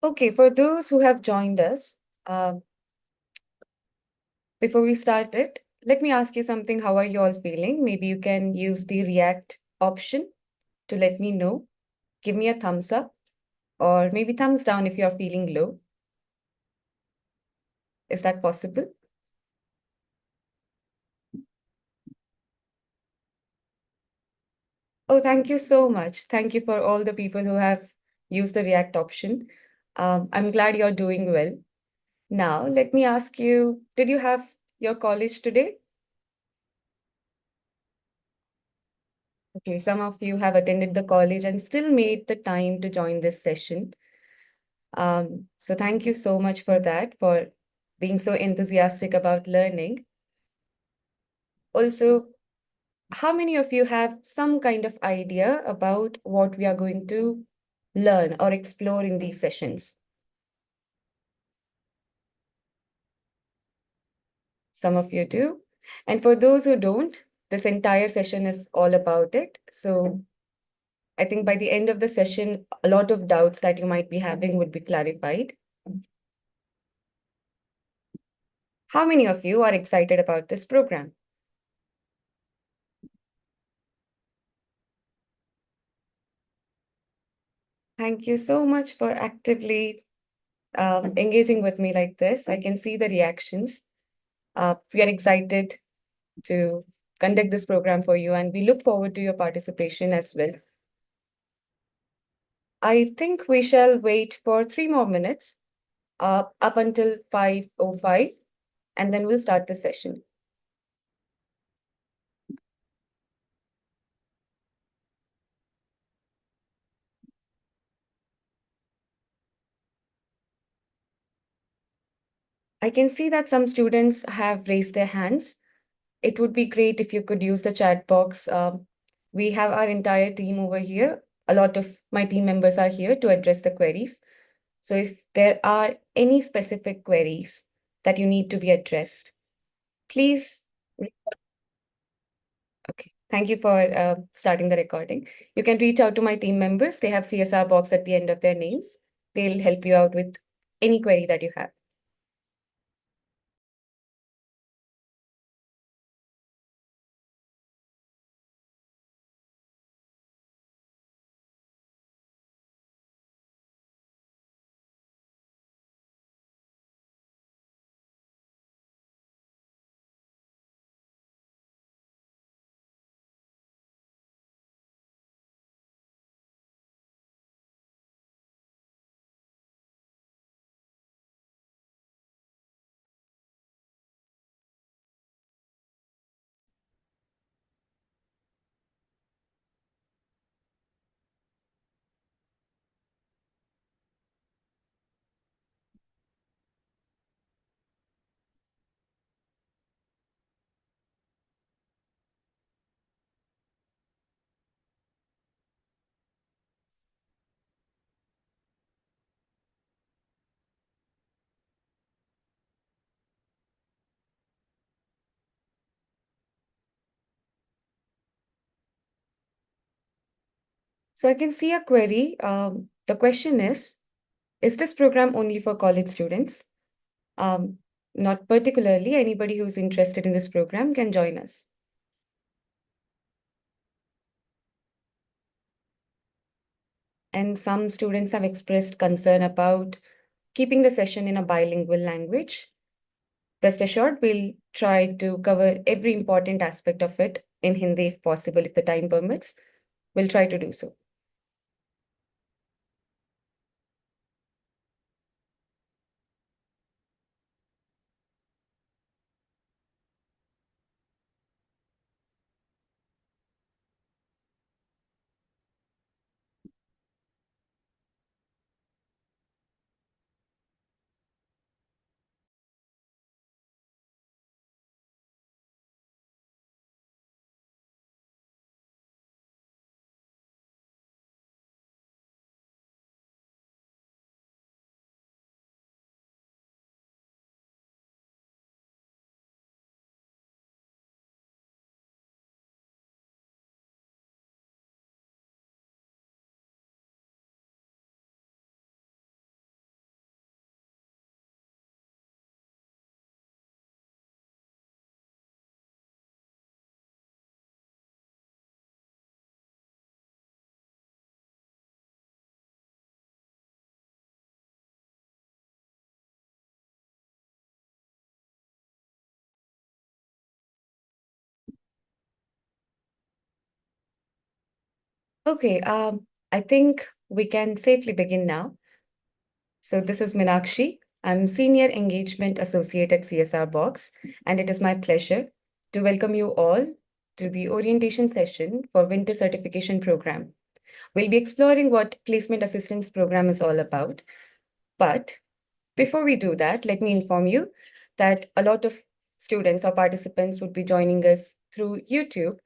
Okay, for those who have joined us, before we start it, let me ask you something. How are you all feeling? Maybe you can use the react option to let me know. Give me a thumbs up or maybe thumbs down if you're feeling low. Is that possible? Oh, thank you so much. Thank you for all the people who have used the react option. I'm glad you're doing well. Now, let me ask you, did you have your college today? Okay, some of you have attended the college and still made the time to join this session. So thank you so much for that, for being so enthusiastic about learning. Also, how many of you have some kind of idea about what we are going to learn or explore in these sessions? Some of you do. And for those who don't, this entire session is all about it. So I think by the end of the session, a lot of doubts that you might be having would be clarified. How many of you are excited about this program? Thank you so much for actively engaging with me like this. I can see the reactions. We are excited to conduct this program for you, and we look forward to your participation as well. I think we shall wait for 3 more minutes, up until 5:05, and then we'll start the session. I can see that some students have raised their hands. It would be great if you could use the chat box. We have our entire team over here. A lot of my team members are here to address the queries. So if there are any specific queries that you need to be addressed, please. Okay, thank you for starting the recording. You can reach out to my team members. They have CSR box at the end of their names. They'll help you out with any query that you have. So I can see a query. The question is this program only for college students? Um, Not particularly. Anybody who's interested in this program can join us. And some students have expressed concern about keeping the session in a bilingual language. Rest assured, we'll try to cover every important aspect of it in Hindi if possible, if the time permits. We'll try to do so. Okay, I think we can safely begin now. So this is Minakshi. I'm Senior Engagement Associate at CSR Box, and it is my pleasure to welcome you all to the orientation session for Winter Certification Program. We'll be exploring what Placement Assistance Program is all about. But before we do that, let me inform you that a lot of students or participants would be joining us through YouTube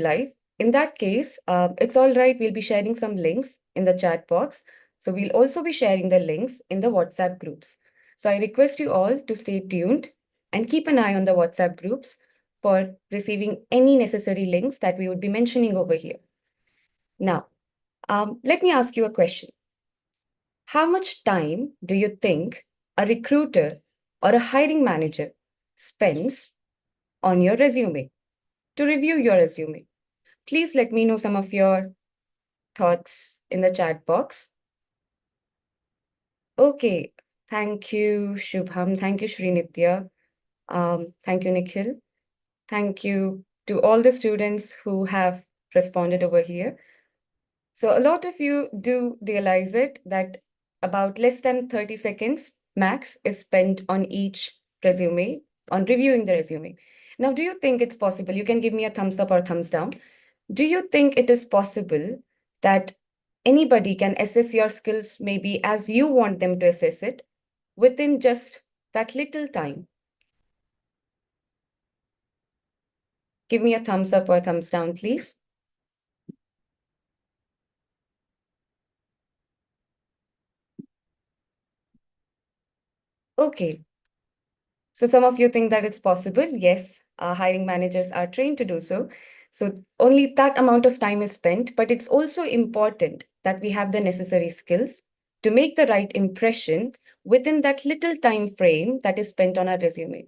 Live. In that case, it's all right. We'll be sharing some links in the chat box. So we'll also be sharing the links in the WhatsApp groups. So I request you all to stay tuned and keep an eye on the WhatsApp groups for receiving any necessary links that we would be mentioning over here. Now, let me ask you a question. How much time do you think a recruiter or a hiring manager spends on your resume to review your resume? Please let me know some of your thoughts in the chat box. Okay, thank you, Shubham. Thank you, Srinitya. Thank you, Nikhil. Thank you to all the students who have responded over here. So a lot of you do realize it that about less than 30 seconds max is spent on each resume, on reviewing the resume. Now, do you think it's possible? You can give me a thumbs up or thumbs down. Do you think it is possible that anybody can assess your skills maybe as you want them to assess it within just that little time? Give me a thumbs up or thumbs down, please. Okay. So some of you think that it's possible. Yes, hiring managers are trained to do so. So only that amount of time is spent, but it's also important that we have the necessary skills to make the right impression within that little time frame that is spent on our resume.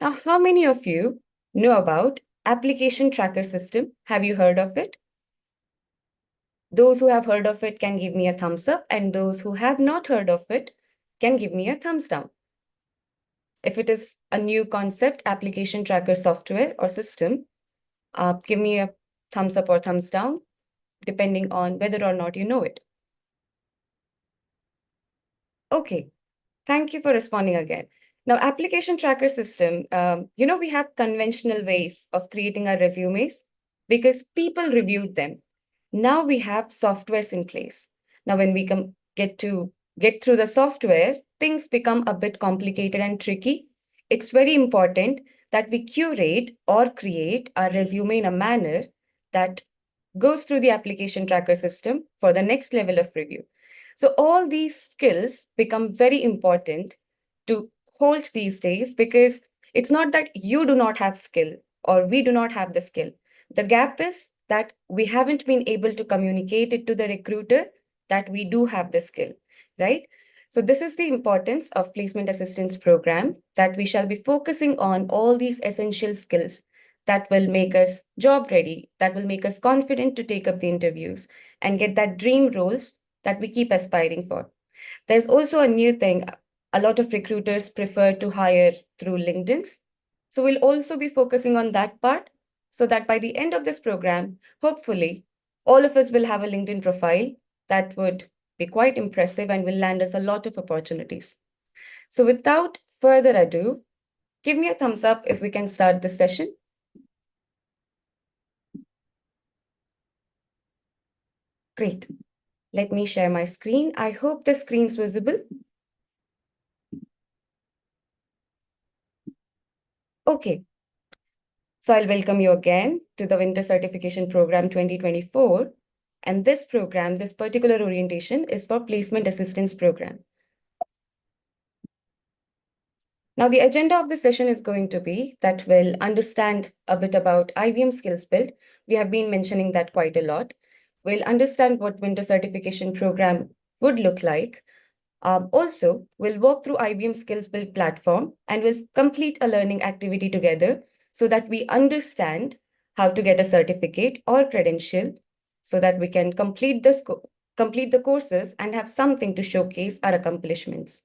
Now, how many of you know about application tracker system? Have you heard of it? Those who have heard of it can give me a thumbs up, and those who have not heard of it can give me a thumbs down. If it is a new concept, application tracker software or system, give me a thumbs up or thumbs down, depending on whether or not you know it. Okay, thank you for responding again. Now, application tracker system, we have conventional ways of creating our resumes because people reviewed them. Now we have softwares in place. Now, when we get through the software, things become a bit complicated and tricky. It's very important that we curate or create our resume in a manner that goes through the application tracker system for the next level of review. So all these skills become very important to hold these days because it's not that you do not have skill or we do not have the skill. The gap is that we haven't been able to communicate it to the recruiter that we do have the skill, right? So this is the importance of placement assistance program, that we shall be focusing on all these essential skills that will make us job ready, that will make us confident to take up the interviews and get that dream roles that we keep aspiring for. There's also a new thing. A lot of recruiters prefer to hire through LinkedIn's. So we'll also be focusing on that part so that by the end of this program, hopefully, all of us will have a LinkedIn profile that would be quite impressive and will land us a lot of opportunities. So without further ado, give me a thumbs up if we can start this session. Great. Let me share my screen. I hope the screen's visible. Okay. So I'll welcome you again to the Winter Certification Program 2024. And this program, this particular orientation is for Placement Assistance Program. Now, the agenda of this session is going to be that we'll understand a bit about IBM SkillsBuild. We have been mentioning that quite a lot. We'll understand what Winter Certification Program would look like. Also, we'll walk through IBM SkillsBuild platform and we'll complete a learning activity together so that we understand how to get a certificate or credential so that we can complete the courses and have something to showcase our accomplishments.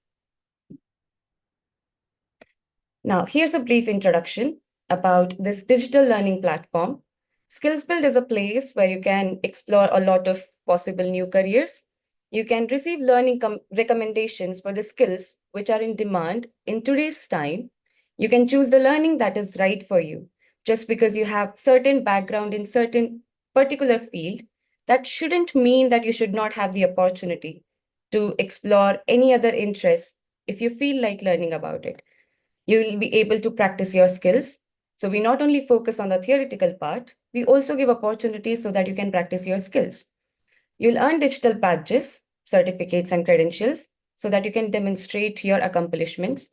Now, here's a brief introduction about this digital learning platform. SkillsBuild is a place where you can explore a lot of possible new careers. You can receive learning recommendations for the skills which are in demand in today's time. You can choose the learning that is right for you. Just because you have certain background in certain particular field, that shouldn't mean that you should not have the opportunity to explore any other interest if you feel like learning about it. You will be able to practice your skills. So we not only focus on the theoretical part, we also give opportunities so that you can practice your skills. You'll earn digital badges, certificates, and credentials so that you can demonstrate your accomplishments.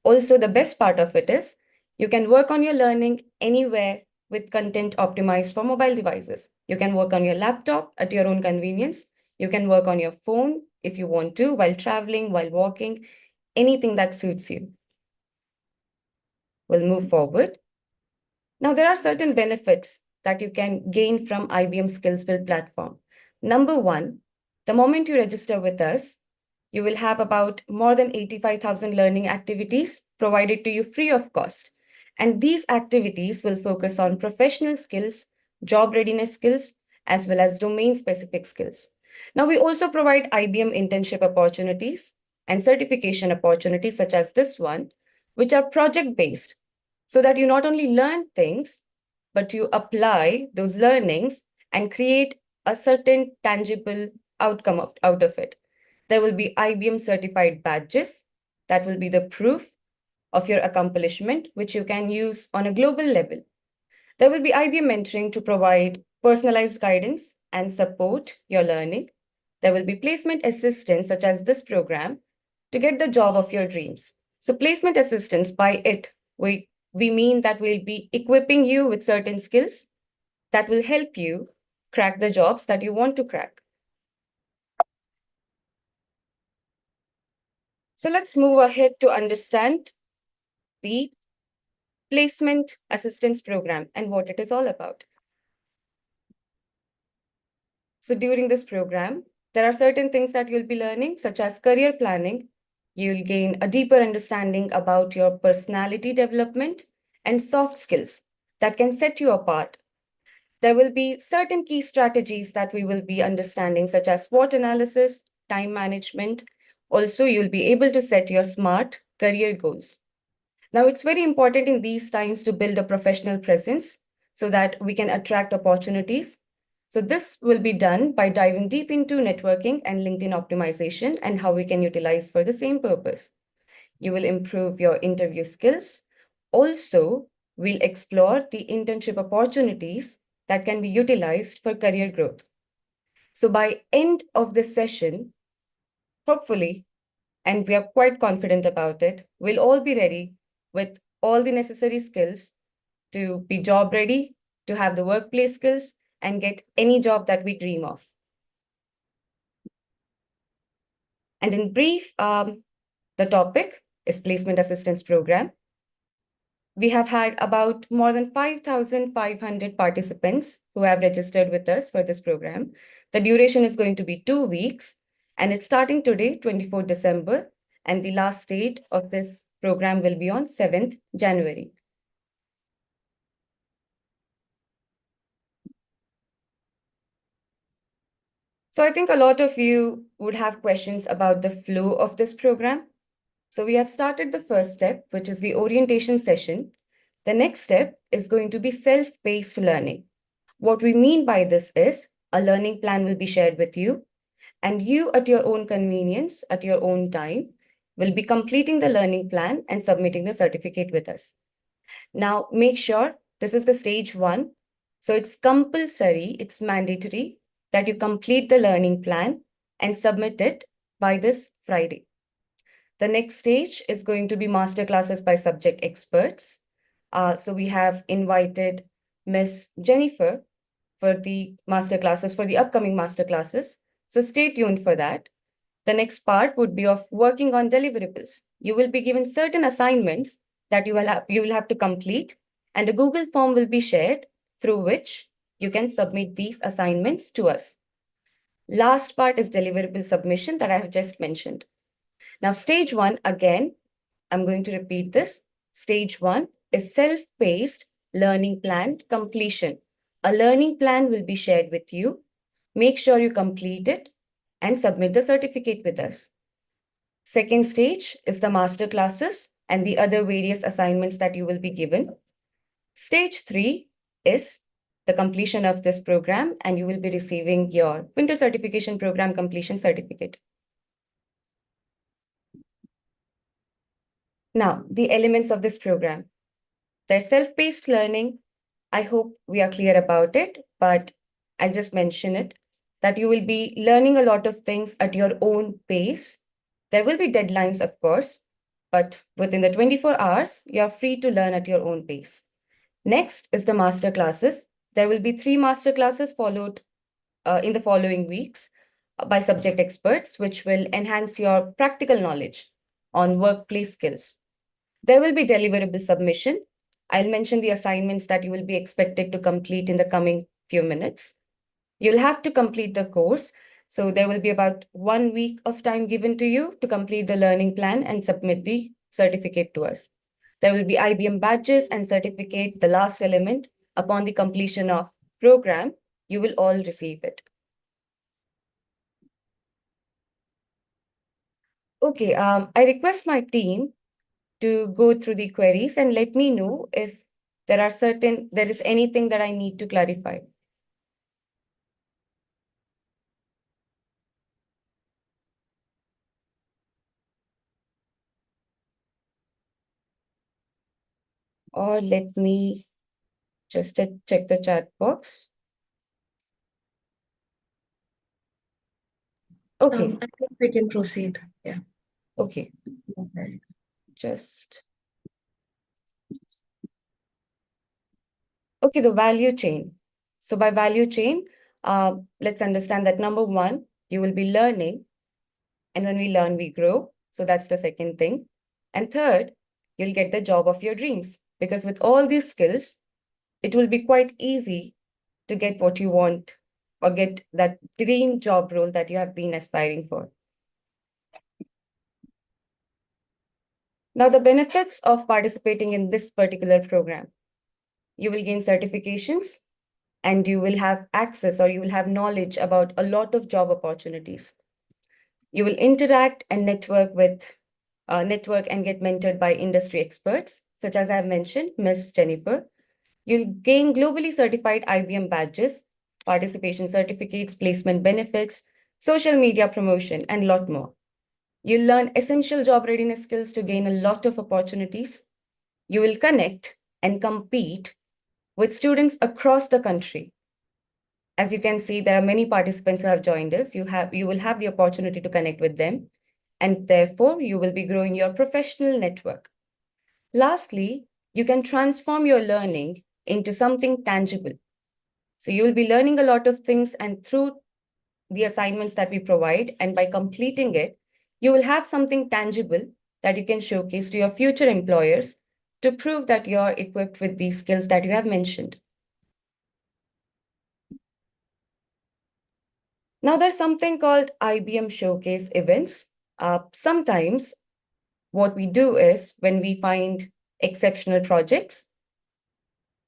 Also, the best part of it is you can work on your learning anywhere with content optimized for mobile devices. You can work on your laptop at your own convenience. You can work on your phone if you want to, while traveling, while walking, anything that suits you. We'll move forward. Now, there are certain benefits that you can gain from IBM SkillsBuild platform. Number one, the moment you register with us, you will have about more than 85,000 learning activities provided to you free of cost. And these activities will focus on professional skills, job readiness skills, as well as domain-specific skills. Now, we also provide IBM internship opportunities and certification opportunities such as this one, which are project-based so that you not only learn things, but you apply those learnings and create a certain tangible outcome out of it. There will be IBM certified badges that will be the proof of your accomplishment, which you can use on a global level. There will be IBM mentoring to provide personalized guidance and support your learning. There will be placement assistance, such as this program, to get the job of your dreams. So, placement assistance, by it, we mean that we'll be equipping you with certain skills that will help you crack the jobs that you want to crack. So, let's move ahead to understand the placement assistance program and what it is all about. So during this program, there are certain things that you'll be learning, such as career planning. You'll gain a deeper understanding about your personality development and soft skills that can set you apart. There will be certain key strategies that we will be understanding, such as SWOT analysis, time management. Also, you'll be able to set your SMART career goals. Now, it's very important in these times to build a professional presence so that we can attract opportunities. So this will be done by diving deep into networking and LinkedIn optimization and how we can utilize for the same purpose. You will improve your interview skills. Also, we'll explore the internship opportunities that can be utilized for career growth. So by end of this session, hopefully, and we are quite confident about it, we'll all be ready with all the necessary skills to be job ready, to have the workplace skills, and get any job that we dream of. And in brief, the topic is Placement Assistance Program. We have had about more than 5,500 participants who have registered with us for this program. The duration is going to be 2 weeks, and it's starting today, 24 December, and the last date of this program will be on 7th January. So I think a lot of you would have questions about the flow of this program. So we have started the first step, which is the orientation session. The next step is going to be self-paced learning. What we mean by this is a learning plan will be shared with you, and you at your own convenience, at your own time, will be completing the learning plan and submitting the certificate with us. Now, make sure this is the stage 1. So it's compulsory, it's mandatory that you complete the learning plan and submit it by this Friday. The next stage is going to be master classes by subject experts. So we have invited Miss Jennifer for the master classes, for the upcoming master classes. So stay tuned for that. The next part would be of working on deliverables. You will be given certain assignments that you will have to complete, and a Google form will be shared through which you can submit these assignments to us. Last part is deliverable submission that I have just mentioned. Now, stage 1, again, I'm going to repeat this. Stage 1 is self-paced learning plan completion. A learning plan will be shared with you. Make sure you complete it and submit the certificate with us. Second stage is the master classes and the other various assignments that you will be given. Stage 3 is the completion of this program, and you will be receiving your winter certification program completion certificate. Now, the elements of this program. There's self-paced learning. I hope we are clear about it, but I'll just mention it, that you will be learning a lot of things at your own pace. There will be deadlines, of course, but within the 24 hours, you're free to learn at your own pace. Next is the master classes. There will be 3 master classes followed in the following weeks by subject experts, which will enhance your practical knowledge on workplace skills. There will be deliverable submission. I'll mention the assignments that you will be expected to complete in the coming few minutes. You'll have to complete the course. So there will be about 1 week of time given to you to complete the learning plan and submit the certificate to us. There will be IBM badges and certificate, the last element. Upon the completion of program, you will all receive it. Okay, I request my team to go through the queries and let me know if there is anything that I need to clarify. Or let me just check the chat box. Okay. I think we can proceed. Yeah. Okay. Okay. Just. Okay, the value chain. So by value chain, let's understand that number one, you will be learning. And when we learn, we grow. So that's the second thing. And third, you'll get the job of your dreams. Because with all these skills, it will be quite easy to get what you want or get that dream job role that you have been aspiring for. Now, the benefits of participating in this particular program. You will gain certifications and you will have access or you will have knowledge about a lot of job opportunities. You will interact and network and get mentored by industry experts, such as I've mentioned, Ms. Jennifer. You'll gain globally certified IBM badges, participation certificates, placement benefits, social media promotion, and a lot more. You'll learn essential job readiness skills to gain a lot of opportunities. You will connect and compete with students across the country. As you can see, there are many participants who have joined us. You will have the opportunity to connect with them, and therefore you will be growing your professional network. Lastly, you can transform your learning into something tangible. So you will be learning a lot of things, and through the assignments that we provide, and by completing it, you will have something tangible that you can showcase to your future employers to prove that you're equipped with these skills that you have mentioned. Now, there's something called IBM Showcase events. Sometimes what we do is when we find exceptional projects,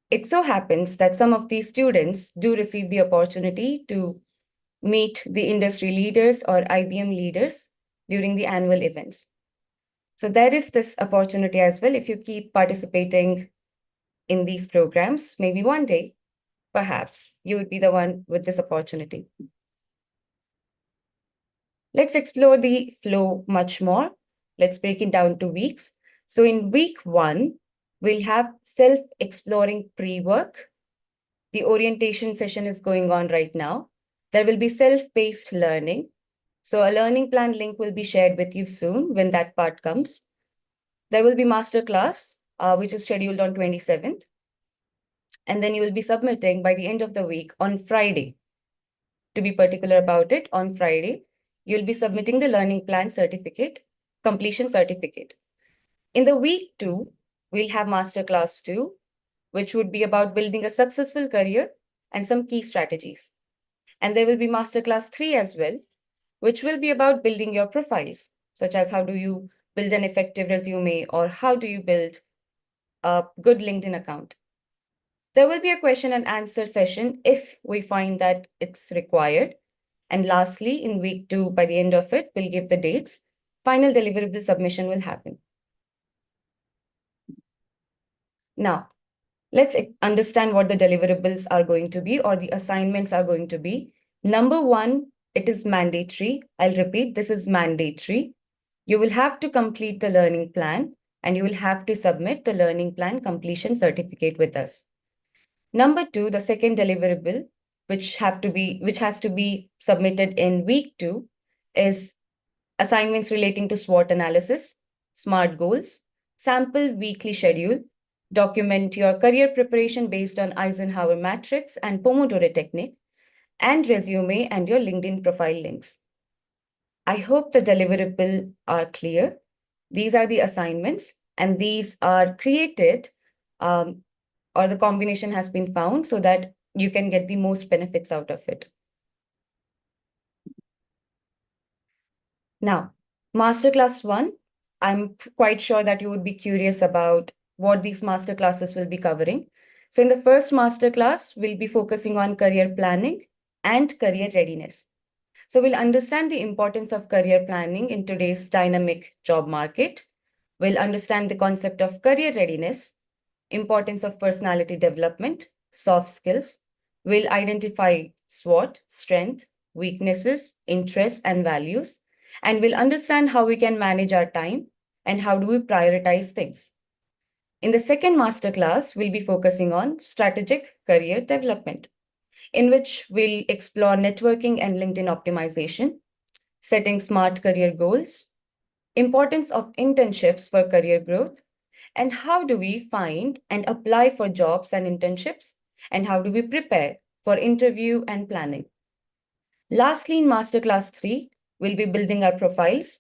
it so happens that some of these students do receive the opportunity to meet the industry leaders or IBM leaders during the annual events. So there is this opportunity as well. If you keep participating in these programs, maybe one day, perhaps you would be the one with this opportunity. Let's explore the flow much more. Let's break it down to weeks. So in week 1, we'll have self-exploring pre-work. The orientation session is going on right now. There will be self-paced learning. So a learning plan link will be shared with you soon when that part comes. There will be masterclass, which is scheduled on 27th. And then you will be submitting by the end of the week on Friday. To be particular about it, on Friday, you'll be submitting the learning plan certificate, completion certificate. In the week 2, we'll have masterclass 2, which would be about building a successful career and some key strategies. And there will be masterclass 3 as well, which will be about building your profiles, such as how do you build an effective resume or how do you build a good LinkedIn account. There will be a question and answer session if we find that it's required. And lastly, in week 2, by the end of it, we'll give the dates. Final deliverable submission will happen. Now, let's understand what the deliverables are going to be or the assignments are going to be. Number 1, it is mandatory. I'll repeat, this is mandatory. You will have to complete the learning plan and you will have to submit the learning plan completion certificate with us. Number 2, the second deliverable, which has to be submitted in week 2, is assignments relating to SWOT analysis, SMART goals, sample weekly schedule, document your career preparation based on Eisenhower matrix and Pomodoro technique, and resume and your LinkedIn profile links. I hope the deliverables are clear. These are the assignments, and these are created or the combination has been found so that you can get the most benefits out of it. Now, Masterclass 1, I'm quite sure that you would be curious about what these masterclasses will be covering. So in the first masterclass, we'll be focusing on career planning and career readiness. So we'll understand the importance of career planning in today's dynamic job market. We'll understand the concept of career readiness, importance of personality development, soft skills. We'll identify SWOT, strength, weaknesses, interests, and values. And we'll understand how we can manage our time and how do we prioritize things. In the second masterclass, we'll be focusing on strategic career development, in which we'll explore networking and LinkedIn optimization, setting smart career goals, importance of internships for career growth, and how do we find and apply for jobs and internships, and how do we prepare for interview and planning. Lastly, in Masterclass 3, we'll be building our profiles.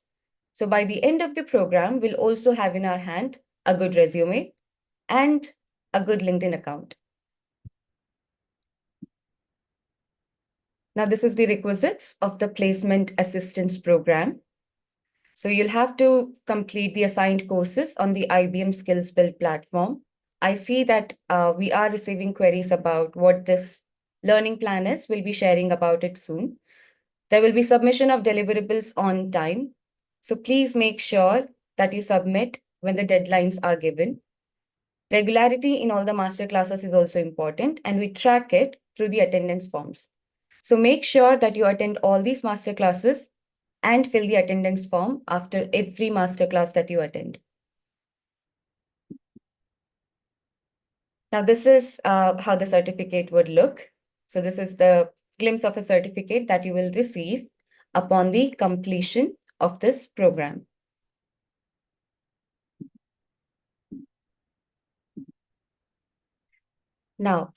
So by the end of the program, we'll also have in our hand a good resume and a good LinkedIn account. Now, this is the requisites of the placement assistance program. So you'll have to complete the assigned courses on the IBM SkillsBuild platform. I see that we are receiving queries about what this learning plan is. We'll be sharing about it soon. There will be submission of deliverables on time. So please make sure that you submit when the deadlines are given. Regularity in all the master classes is also important, and we track it through the attendance forms. So make sure that you attend all these master classes and fill the attendance form after every masterclass that you attend. Now, this is how the certificate would look. So this is the glimpse of a certificate that you will receive upon the completion of this program. Now,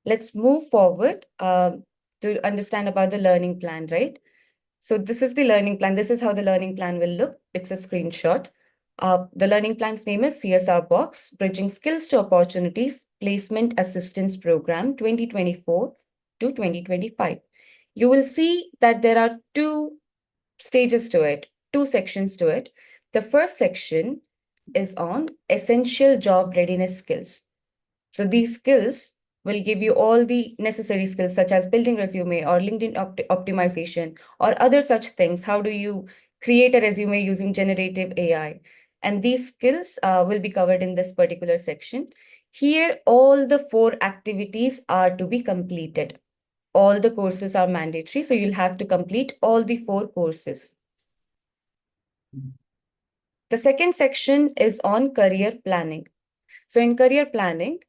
let's move forward to understand about the learning plan, right? So this is the learning plan. This is how the learning plan will look. It's a screenshot. The learning plan's name is CSR Box, Bridging Skills to Opportunities Placement Assistance Program 2024 to 2025. You will see that there are two stages to it, two sections to it. The first section is on essential job readiness skills. So these skills will give you all the necessary skills such as building resume or LinkedIn optimization or other such things. How do you create a resume using generative AI? And these skills will be covered in this particular section. Here, all the 4 activities are to be completed. All the courses are mandatory, so you'll have to complete all the 4 courses. The second section is on career planning. So in career planning,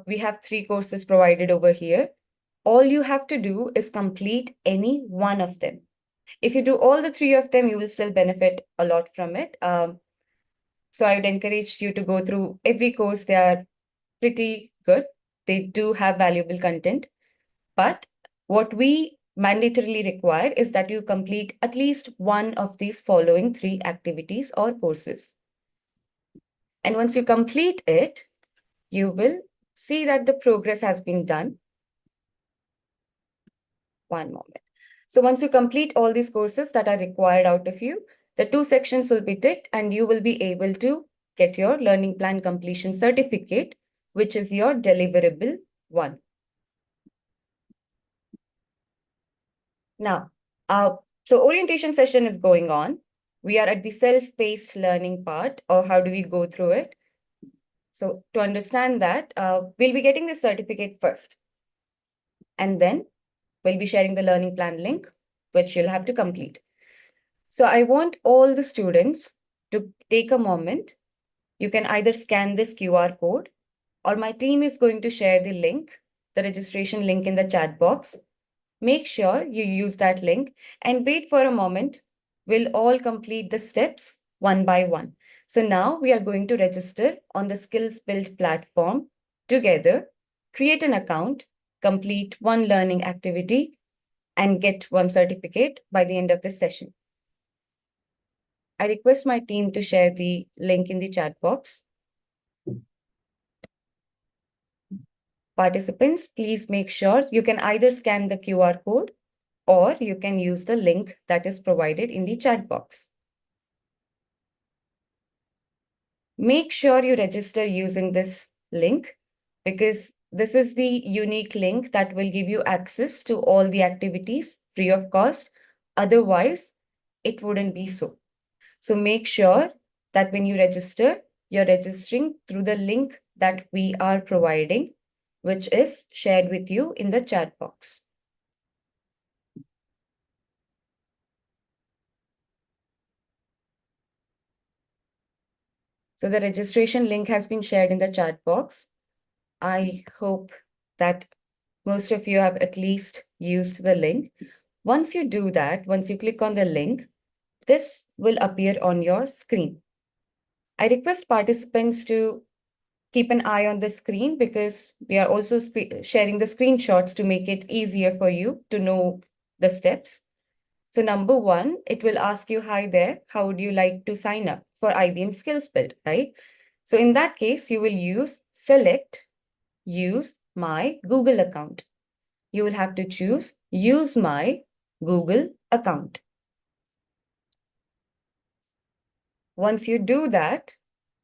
we have 3 courses provided over here. All you have to do is complete any one of them. If you do all the 3 of them, you will still benefit a lot from it. So I would encourage you to go through every course. They are pretty good. They do have valuable content. But what we mandatorily require is that you complete at least one of these following 3 activities or courses. And once you complete it, you will see that the progress has been done. One moment. So once you complete all these courses that are required out of you, the 2 sections will be ticked and you will be able to get your learning plan completion certificate which is your deliverable 1. Now, so orientation session is going on. We are at the self-paced learning part, or how do we go through it? So to understand that, we'll be getting the certificate first. And then we'll be sharing the learning plan link, which you'll have to complete. So I want all the students to take a moment. You can either scan this QR code, or my team is going to share the link, the registration link in the chat box. Make sure you use that link and wait for a moment. We'll all complete the steps one by one. So now we are going to register on the SkillsBuild platform together, create an account, complete one learning activity, and get one certificate by the end of this session. I request my team to share the link in the chat box. Participants, please make sure you can either scan the QR code or you can use the link that is provided in the chat box. Make sure you register using this link because this is the unique link that will give you access to all the activities free of cost. Otherwise, it wouldn't be so. So make sure that when you register, you're registering through the link that we are providing, which is shared with you in the chat box. So the registration link has been shared in the chat box. I hope that most of you have at least used the link. Once you do that, once you click on the link, this will appear on your screen. I request participants to keep an eye on the screen because we are also sharing the screenshots to make it easier for you to know the steps. So number 1, it will ask you, hi there, how would you like to sign up for IBM SkillsBuild, right? So in that case, you will use my Google account. You will have to choose use my Google account. Once you do that,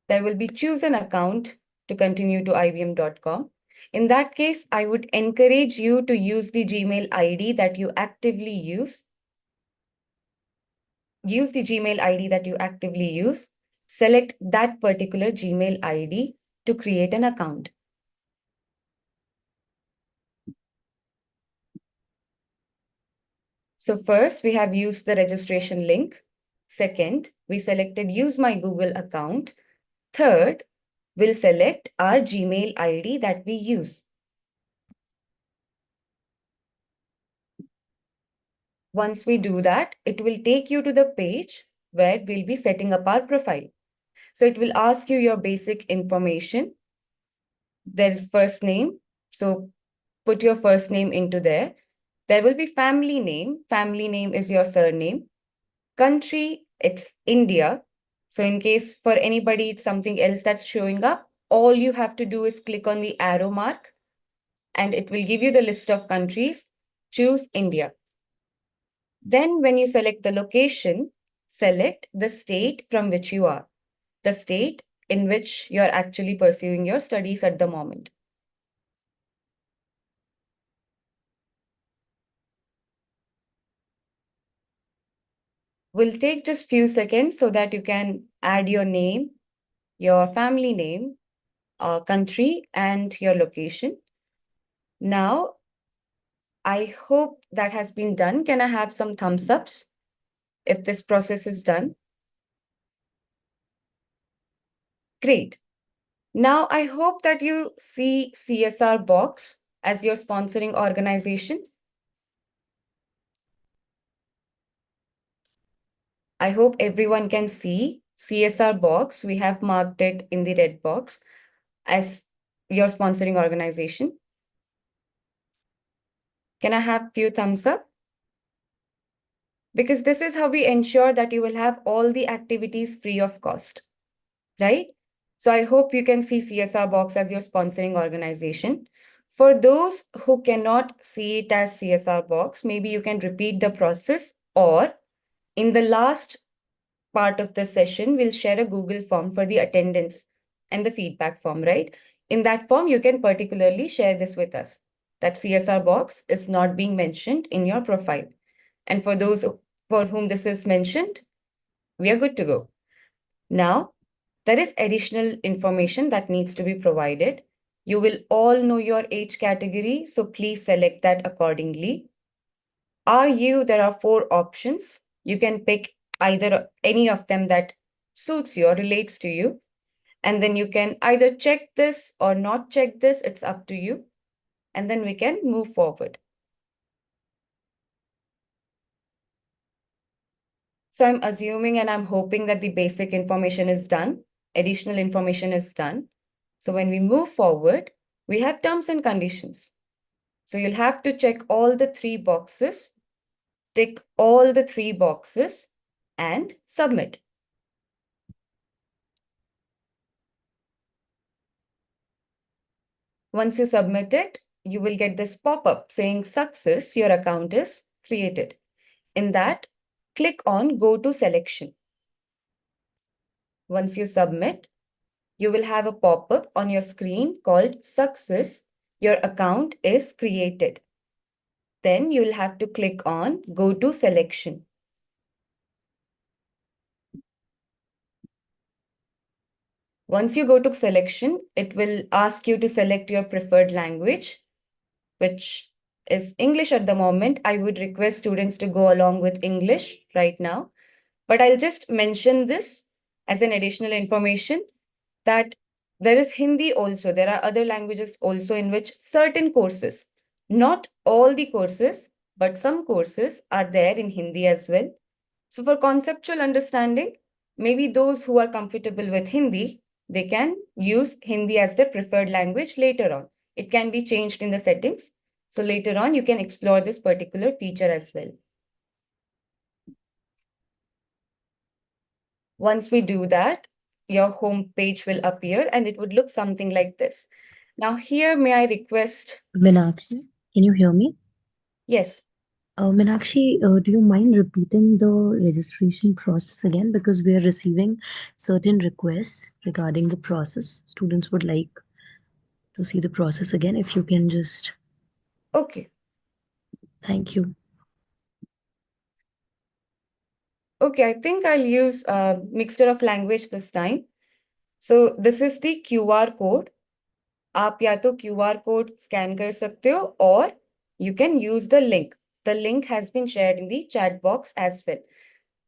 there will be choose an account to continue to ibm.com. In that case, I would encourage you to use the Gmail ID that you actively use. Use the Gmail ID that you actively use. Select that particular Gmail ID to create an account. So first, we have used the registration link. Second, we selected use my Google account. Third, we'll select our Gmail ID that we use. Once we do that, it will take you to the page where we'll be setting up our profile. So it will ask you your basic information. There is first name. So put your first name into there. There will be family name. Family name is your surname. Country, it's India. So in case for anybody, it's something else that's showing up, all you have to do is click on the arrow mark and it will give you the list of countries. Choose India. Then when you select the location, select the state from which you are, the state in which you're actually pursuing your studies at the moment. We'll take just few seconds so that you can add your name, your family name, country, and your location. Now, I hope that has been done. Can I have some thumbs ups if this process is done? Great. Now, I hope that you see CSR Box as your sponsoring organization. I hope everyone can see CSR Box. We have marked it in the red box as your sponsoring organization. Can I have few thumbs up? Because this is how we ensure that you will have all the activities free of cost, right? So I hope you can see CSR Box as your sponsoring organization. For those who cannot see it as CSR Box, maybe you can repeat the process, or in the last part of the session, we'll share a Google form for the attendance and the feedback form, right? In that form, you can particularly share this with us. That CSR box is not being mentioned in your profile. And for those for whom this is mentioned, we are good to go. Now, there is additional information that needs to be provided. You will all know your age category, so please select that accordingly. There are 4 options. You can pick either any of them that suits you or relates to you. And then you can either check this or not check this. It's up to you. And then we can move forward. So I'm assuming and I'm hoping that the basic information is done. Additional information is done. So when we move forward, we have terms and conditions. So you'll have to check all the 3 boxes, tick all the 3 boxes, and submit. Once you submit it, you will get this pop-up saying success, your account is created. In that, click on Go to Selection. Once you submit, you will have a pop-up on your screen called Success, your account is created. Then you'll have to click on Go to Selection. Once you go to selection, it will ask you to select your preferred language, which is English at the moment. I would request students to go along with English right now. But I'll just mention this as an additional information that there is Hindi also. There are other languages also in which certain courses, not all the courses, but some courses are there in Hindi as well. So for conceptual understanding, maybe those who are comfortable with Hindi, they can use Hindi as their preferred language later on. It can be changed in the settings. So later on, you can explore this particular feature as well. Once we do that, your home page will appear and it would look something like this. Now here, may I request? Meenakshi, can you hear me? Yes. Meenakshi, do you mind repeating the registration process again? Because we are receiving certain requests regarding the process. Students would like to see the process again. If you can just. Okay. Thank you. Okay, I think I'll use a mixture of language this time. So this is the QR code. आप या तो QR code scan कर सकते हो or you can use the link. The link has been shared in the chat box as well.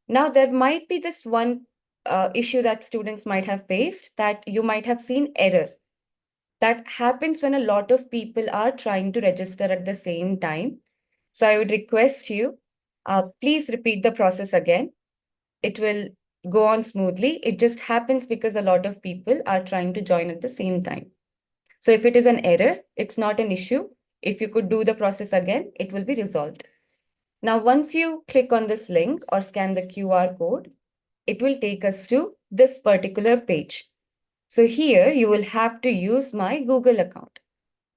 Now there might be this one issue that students might have faced, that you might have seen error. That happens when a lot of people are trying to register at the same time. So I would request you, please repeat the process again. It will go on smoothly. It just happens because a lot of people are trying to join at the same time. So if it is an error, it's not an issue. If you could do the process again, it will be resolved. Now, once you click on this link or scan the QR code, it will take us to this particular page. So here you will have to use my Google account.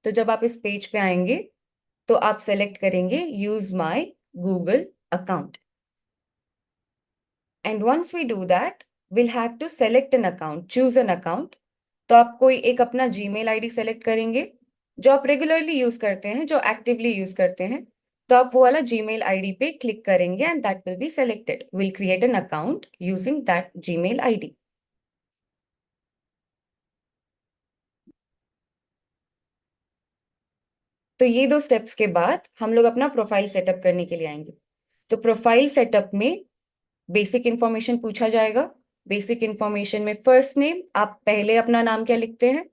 तो जब आप इस page पे आएंगे, तो आप select करेंगे use my Google account. And once we do that, we'll have to select an account, choose an account. तो आप कोई एक अपना Gmail ID select करेंगे, जो आप regularly use करते हैं, जो actively use करते हैं. तो आप वो वाला Gmail ID पे click करेंगे and that will be selected. We'll create an account using that Gmail ID. तो ये 2 steps के बाद हम लोग अपना प्रोफाइल सेटअप करने के लिए आएंगे. तो प्रोफाइल सेटअप में बेसिक इंफॉर्मेशन पूछा जाएगा. बेसिक इंफॉर्मेशन में फर्स्ट नेम, आप पहले अपना नाम क्या लिखते हैं,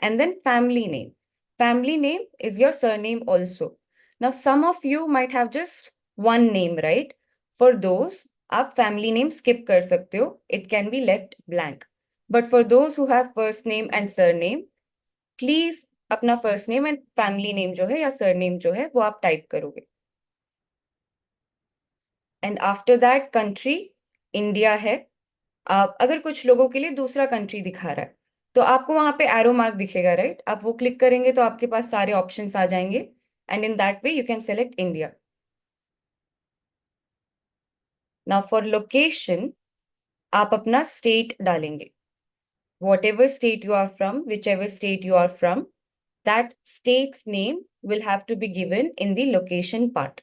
and then family name. Family name is your surname also. Now some of you might have just one name, right? For those आप फैमिली नेम स्किप कर सकते हो. It can be left blank. But for those who have first name and surname, please अपना first name and family name जो है या surname जो है वो आप टाइप करोगे. And after that country India है. अगर कुछ लोगों के लिए दूसरा कंट्री दिखा रहा है, तो आपको वहां पे एरो मार्क दिखेगा, राइट? आप वो क्लिक करेंगे तो आपके पास सारे ऑप्शंस आ जाएंगे and in that way you can select India. Now for location आप अपना स्टेट डालेंगे. whatever state you are from, whichever state you are from, that state's name will have to be given in the location part.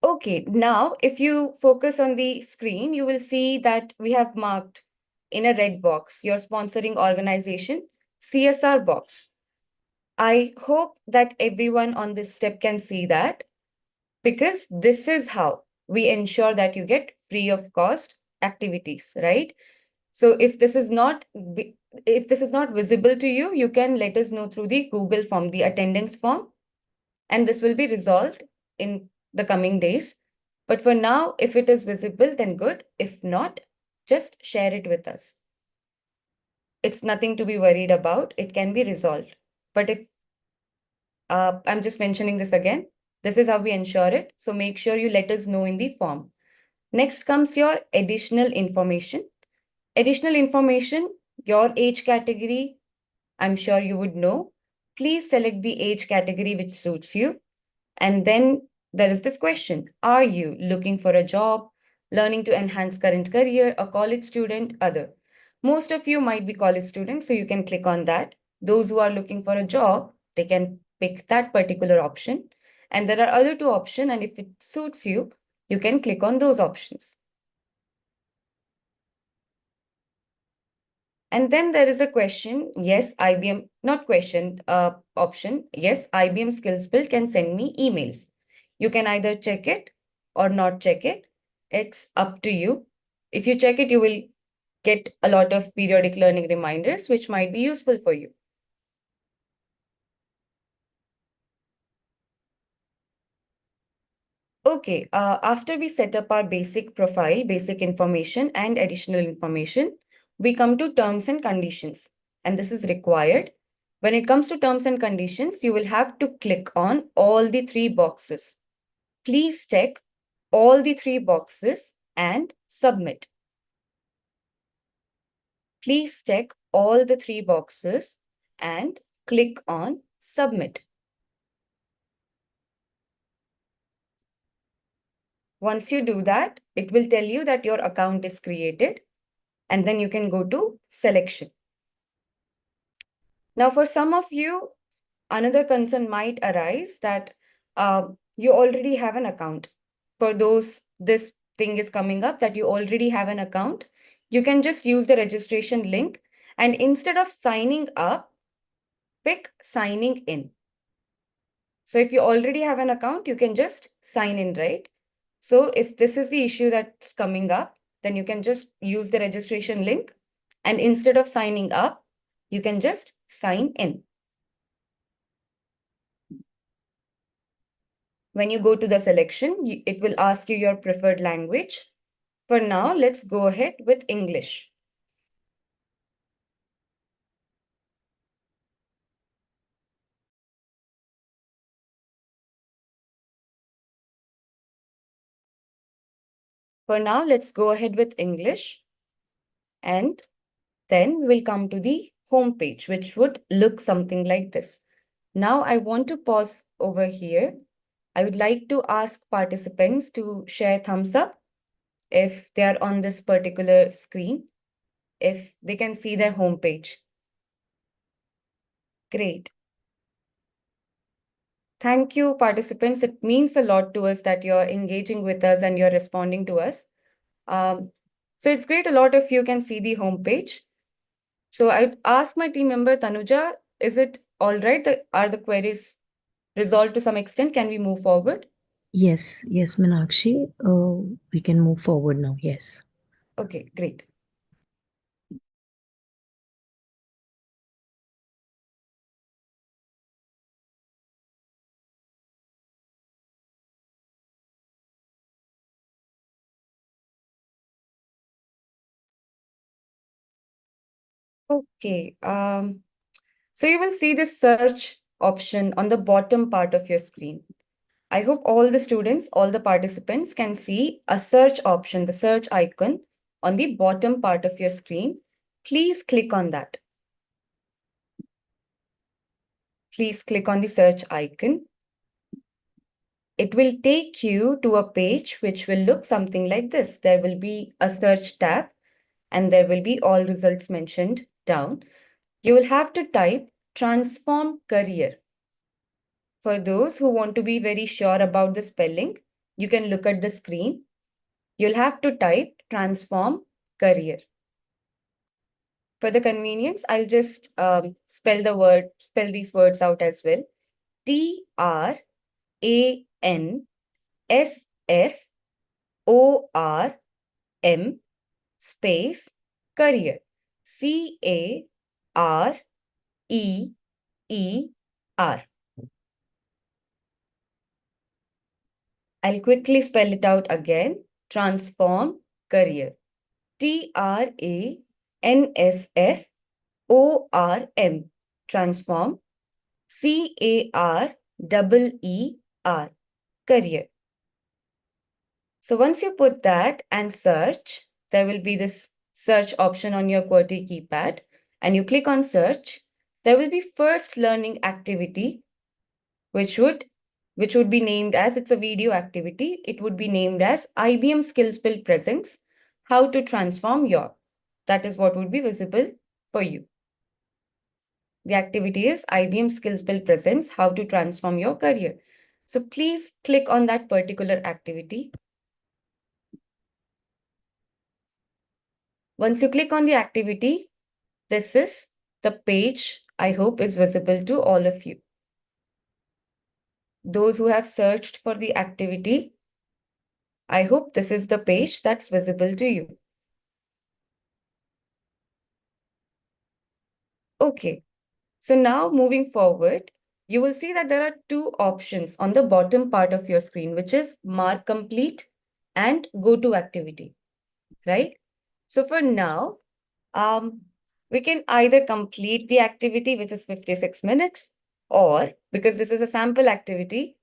Okay, now if you focus on the screen, you will see that we have marked in a red box your sponsoring organization, CSR box. I hope that everyone on this step can see that, because this is how we ensure that you get free of cost activities, right? So if this is not visible to you, you can let us know through the Google form, the attendance form, and this will be resolved in the coming days. But for now, if it is visible, then good. If not, just share it with us. It's nothing to be worried about. It can be resolved. But if I'm just mentioning this again, this is how we ensure it. So make sure you let us know in the form. Next comes your additional information. Additional information, your age category, I'm sure you would know. Please select the age category which suits you. And then there is this question: are you looking for a job, learning to enhance current career, a college student, other? Most of you might be college students, so you can click on that. Those who are looking for a job, they can pick that particular option. And there are other two options, and if it suits you, you can click on those options. And then there is a question, yes, IBM, not question, option, yes, IBM SkillsBuild can send me emails. You can either check it or not check it. It's up to you. If you check it, you will get a lot of periodic learning reminders, which might be useful for you. Okay, after we set up our basic profile, basic information, and additional information, we come to terms and conditions, and this is required. When it comes to terms and conditions, you will have to click on all the three boxes. Please check all the three boxes and submit. Please check all the three boxes and click on submit. Once you do that, it will tell you that your account is created, and then you can go to selection. Now, for some of you, another concern might arise that you already have an account. For those, this thing is coming up that you already have an account. You can just use the registration link, and instead of signing up, pick signing in. So if you already have an account, you can just sign in, right? So if this is the issue that's coming up, then you can just use the registration link, and instead of signing up, you can just sign in. When you go to the selection, it will ask you your preferred language. For now, let's go ahead with English. For now, let's go ahead with English. And then we'll come to the home page, which would look something like this. Now I want to pause over here. I would like to ask participants to share thumbs up if they are on this particular screen, if they can see their home page. Great. Thank you, participants. It means a lot to us that you're engaging with us and you're responding to us. So it's great. A lot of you can see the home page. So I'd ask my team member, Tanuja, is it all right? Are the queries resolved to some extent? Can we move forward? Yes, yes, Meenakshi. We can move forward now. Yes. Okay, great. Okay. So you will see this search option on the bottom part of your screen. I hope all the students, all the participants can see a search option, the search icon on the bottom part of your screen. Please click on that. Please click on the search icon. it will take you to a page which will look something like this. There will be a search tab and there will be all results mentioned down. You will have to type transform career. For those who want to be very sure about the spelling, you can look at the screen. You'll have to type transform career. For the convenience, I'll just spell these words out as well. TRANSFORM space career. CAREER. I'll quickly spell it out again. Transform career. TRANSFORM. Transform. CAREER. Career. So once you put that and search, there will be this search option on your QWERTY keypad, and you click on search. There will be first learning activity, which would be named as, it's a video activity. It would be named as IBM SkillsBuild presents how to transform your. That is what would be visible for you. The activity is IBM SkillsBuild presents how to transform your career. So please click on that particular activity. Once you click on the activity, this is the page I hope is visible to all of you. Those who have searched for the activity, I hope this is the page that's visible to you. Okay, so now moving forward, you will see that there are two options on the bottom part of your screen, which is mark complete and go to activity, right? So for now, we can either complete the activity, which is 56 minutes, or because this is a sample activity,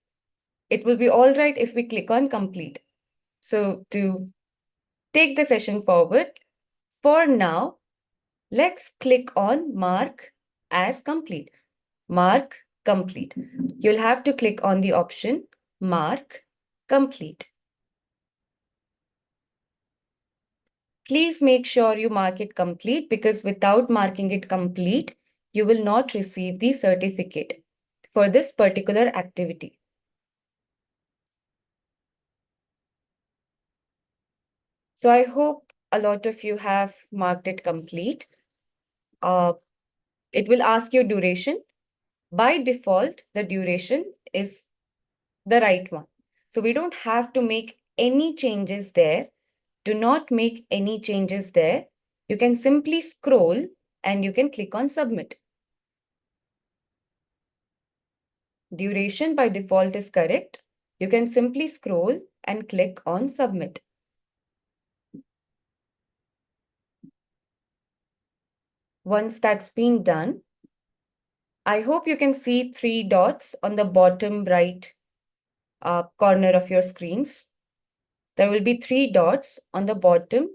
it will be all right if we click on complete. So to take the session forward, for now, let's click on mark as complete. Mark complete. You'll have to click on the option mark complete. Please make sure you mark it complete, because without marking it complete, you will not receive the certificate for this particular activity. So I hope a lot of you have marked it complete. It will ask you duration. By default, the duration is the right one. So we don't have to make any changes there. Do not make any changes there. You can simply scroll and you can click on submit. Duration by default is correct. You can simply scroll and click on submit. Once that's been done, I hope you can see 3 dots on the bottom right corner of your screens. There will be 3 dots on the bottom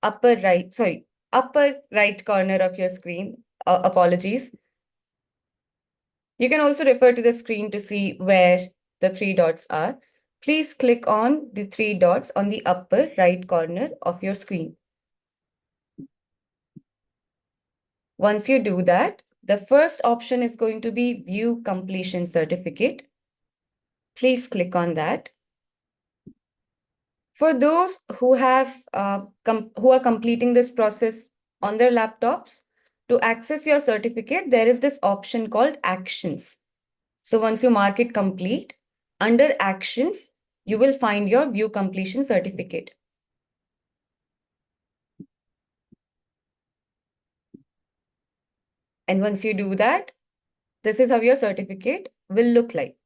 upper right corner of your screen. Apologies. You can also refer to the screen to see where the 3 dots are. Please click on the 3 dots on the upper right corner of your screen. Once you do that, the first option is going to be View Completion Certificate. Please click on that. For those who are completing this process on their laptops, to access your certificate, there is this option called Actions. So once you mark it complete, under Actions, you will find your View Completion Certificate. And once you do that, this is how your certificate will look like.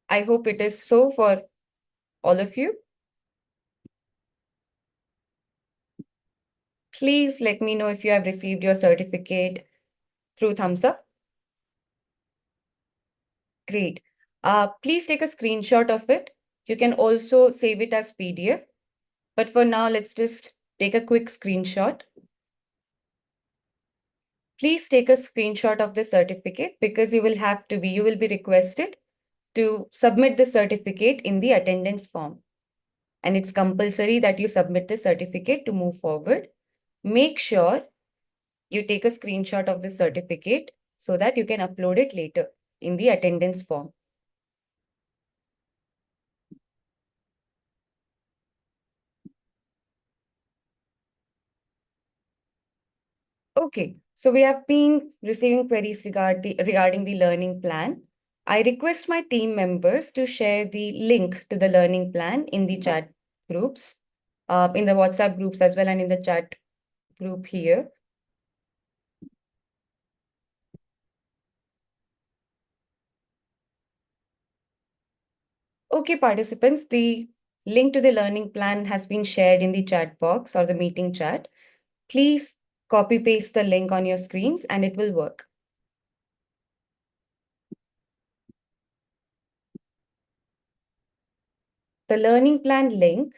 I hope it is so for all of you. Please let me know if you have received your certificate through thumbs up. Great. Please take a screenshot of it. You can also save it as PDF. But for now, let's just take a quick screenshot. Please take a screenshot of the certificate, because you will be requested to submit the certificate in the attendance form. And it's compulsory that you submit the certificate to move forward. Make sure you take a screenshot of the certificate so that you can upload it later in the attendance form. Okay, so we have been receiving queries regarding the learning plan. I request my team members to share the link to the learning plan in the chat groups, in the WhatsApp groups as well, and in the chat group here. Okay, participants, the link to the learning plan has been shared in the chat box or the meeting chat. Please copy paste the link on your screens and it will work. The learning plan link,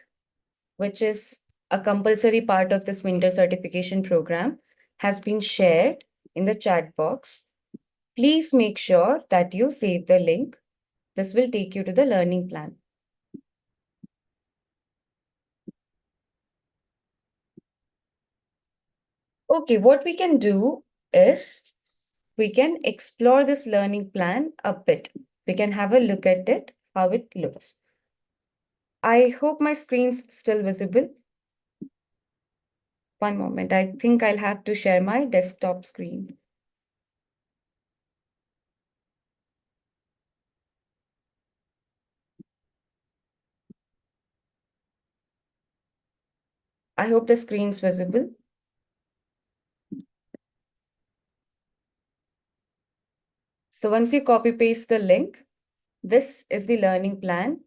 which is a compulsory part of this winter certification program, has been shared in the chat box. Please make sure that you save the link. This will take you to the learning plan. Okay, what we can do is we can explore this learning plan a bit. We can have a look at it, how it looks. I hope my screen's still visible. One moment, I think I'll have to share my desktop screen. I hope the screen's visible. So once you copy paste the link, this is the learning plan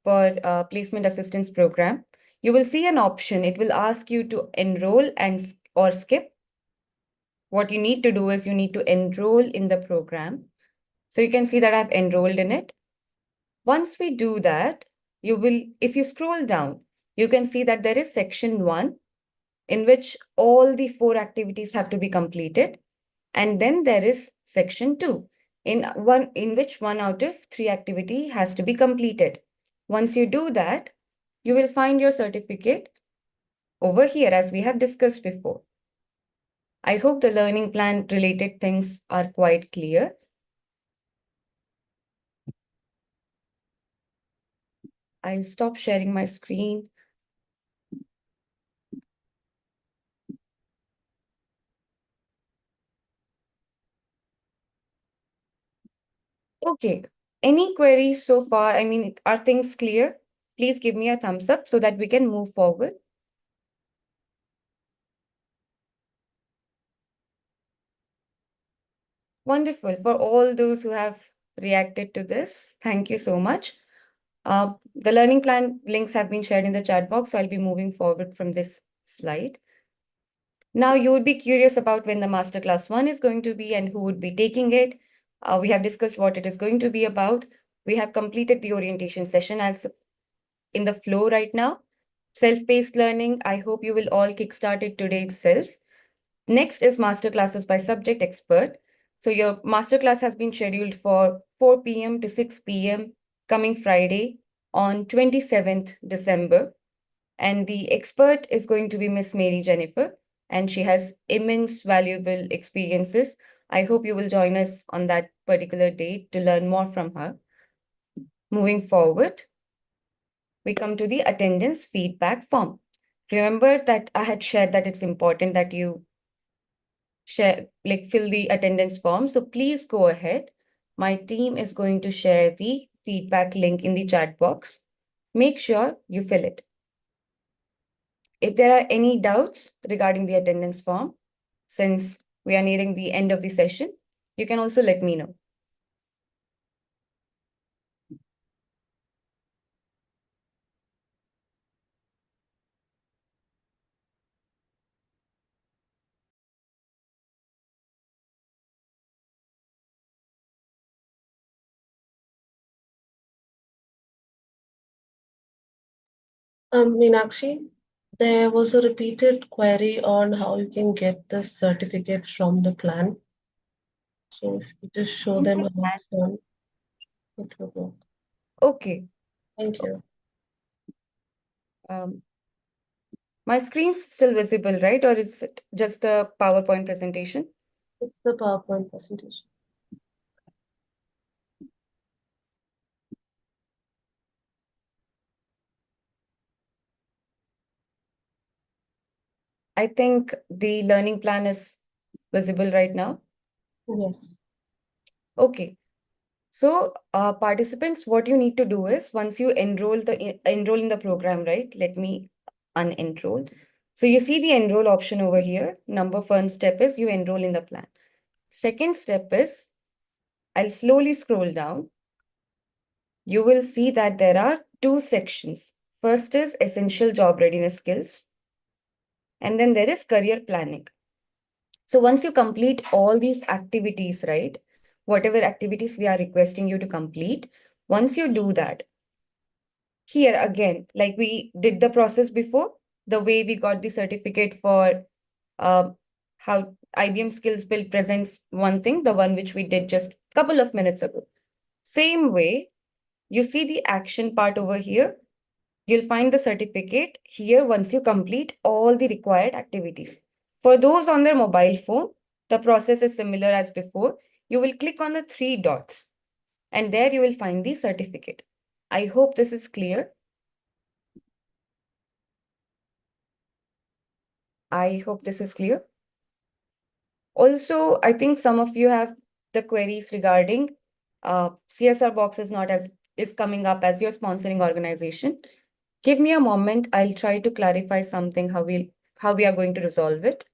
for placement assistance program. You will see an option. It will ask you to enroll and or skip. What you need to do is you need to enroll in the program. So you can see that I've enrolled in it. Once we do that, you will, if you scroll down, you can see that there is section 1 in which all the 4 activities have to be completed. And then there is section 2 in which 1 out of 3 activity has to be completed. Once you do that, you will find your certificate over here as we have discussed before. I hope the learning plan related things are quite clear. I'll stop sharing my screen. Okay, any queries so far? I mean, are things clear? Please give me a thumbs up so that we can move forward. Wonderful. For all those who have reacted to this, thank you so much. The learning plan links have been shared in the chat box, so I'll be moving forward from this slide. Now you would be curious about when the masterclass 1 is going to be and who would be taking it. We have discussed what it is going to be about. We have completed the orientation session as in the flow right now. Self-paced learning, I hope you will all kickstart it today itself. Next is masterclasses by subject expert. So your masterclass has been scheduled for 4 p.m. to 6 p.m. coming Friday on 27th December. And the expert is going to be Miss Mary Jennifer, and she has immense valuable experiences. I hope you will join us on that particular date to learn more from her. Moving forward, we come to the attendance feedback form. Remember that I had shared that it's important that you fill the attendance form. So please go ahead. My team is going to share the feedback link in the chat box. Make sure you fill it. If there are any doubts regarding the attendance form, since we are nearing the end of the session, you can also let me know. Meenakshi, there was a repeated query on how you can get the certificate from the plan. So if you just show them how it's done. It will work. Okay. Thank you. Um, my screen's still visible, right? Or is it just the PowerPoint presentation? It's the PowerPoint presentation. I think the learning plan is visible right now. Yes. Okay. So, participants, what you need to do is once you enroll in the program, right? Let me unenroll. So you see the enroll option over here. Number one step is you enroll in the plan. Second step is I'll slowly scroll down. You will see that there are two sections. First is essential job readiness skills, and then there is career planning. So once you complete all these activities, right? Whatever activities we are requesting you to complete, once you do that, here again, like we did the process before, the way we got the certificate for uh, how IBM SkillsBuild presents one thing, the one which we did just a couple of minutes ago. Same way, you see the action part over here. You'll find the certificate here once you complete all the required activities. For those on their mobile phone, the process is similar as before. You will click on the three dots and there you will find the certificate. I hope this is clear. I hope this is clear. Also, I think some of you have the queries regarding CSR box is coming up as your sponsoring organization. Give me a moment. I'll try to clarify something how we are going to resolve it.